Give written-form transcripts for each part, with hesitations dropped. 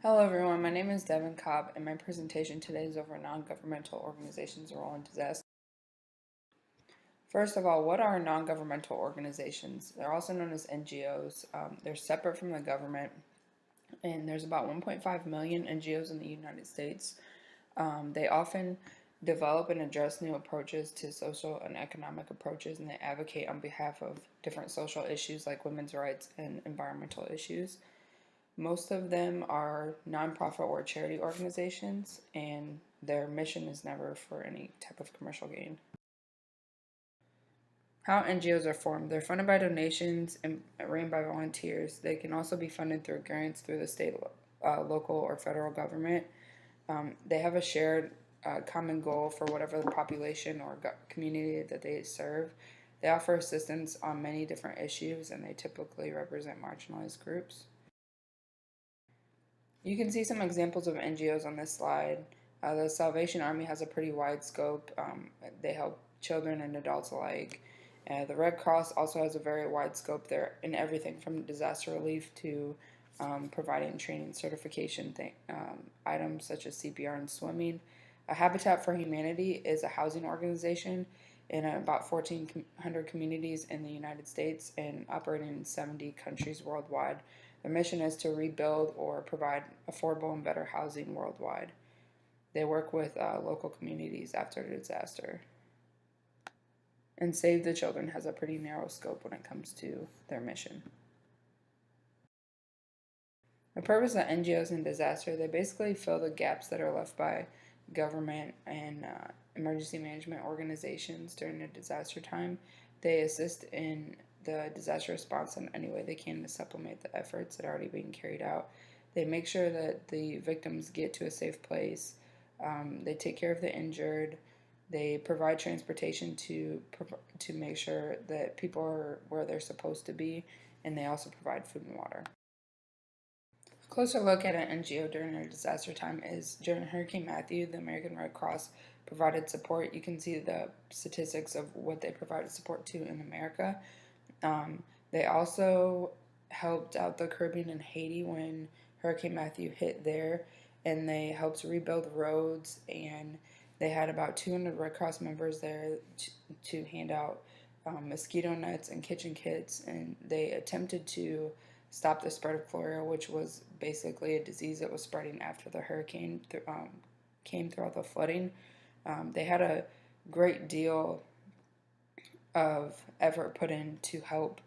Hello everyone, my name is Devin Cobb and my presentation today is over non-governmental organizations' role in disaster. First of all, what are non-governmental organizations? They're also known as NGOs. They're separate from the government, and there's about 1.5 million NGOs in the United States. They often develop and address new approaches to social and economic approaches, and they advocate on behalf of different social issues like women's rights and environmental issues. Most of them are nonprofit or charity organizations, and their mission is never for any type of commercial gain. How NGOs are formed: they're funded by donations and ran by volunteers. They can also be funded through grants through the state, local, or federal government. They have a shared common goal for whatever the population or community that they serve. They offer assistance on many different issues, and they typically represent marginalized groups. You can see some examples of NGOs on this slide. The Salvation Army has a pretty wide scope. They help children and adults alike. The Red Cross also has a very wide scope. They're in everything from disaster relief to providing training certification items such as CPR and swimming. Habitat for Humanity is a housing organization in about 1,400 communities in the United States and operating in 70 countries worldwide. Their mission is to rebuild or provide affordable and better housing worldwide. They work with local communities after a disaster. And Save the Children has a pretty narrow scope when it comes to their mission. The purpose of NGOs in disaster: they basically fill the gaps that are left by government and emergency management organizations during a disaster time. They assist in the disaster response in any way they can to supplement the efforts that are already being carried out. They make sure that the victims get to a safe place. They take care of the injured. They provide transportation to make sure that people are where they're supposed to be, and they also provide food and water. A closer look at an NGO during a disaster time is during Hurricane Matthew. The American Red Cross provided support. You can see the statistics of what they provided support to in America. They also helped out the Caribbean and Haiti when Hurricane Matthew hit there, and they helped rebuild roads, and they had about 200 Red Cross members there to hand out mosquito nets and kitchen kits, and they attempted to stop the spread of cholera, which was basically a disease that was spreading after the hurricane came throughout the flooding. They had a great deal of effort put in to help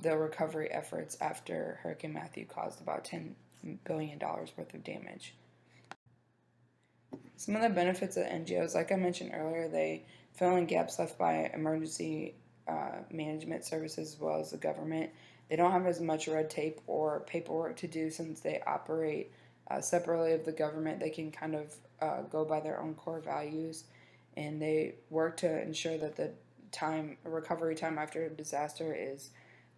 the recovery efforts after Hurricane Matthew caused about $10 billion worth of damage. Some of the benefits of NGOs, like I mentioned earlier, they fill in gaps left by emergency management services as well as the government. They don't have as much red tape or paperwork to do since they operate separately of the government. They can kind of go by their own core values, and they work to ensure that the recovery time after a disaster is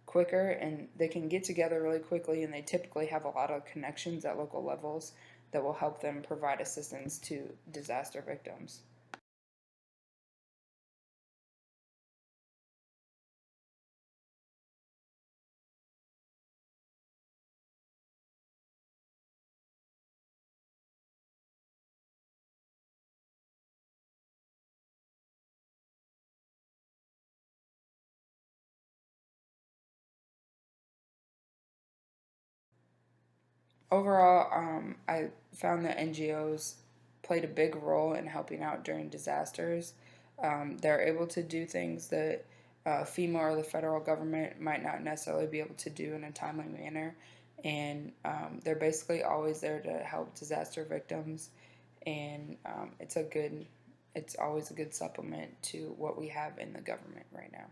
quicker, and they can get together really quickly, and they typically have a lot of connections at local levels that will help them provide assistance to disaster victims. Overall, I found that NGOs played a big role in helping out during disasters. They're able to do things that FEMA or the federal government might not necessarily be able to do in a timely manner, and they're basically always there to help disaster victims. And it's always a good supplement to what we have in the government right now.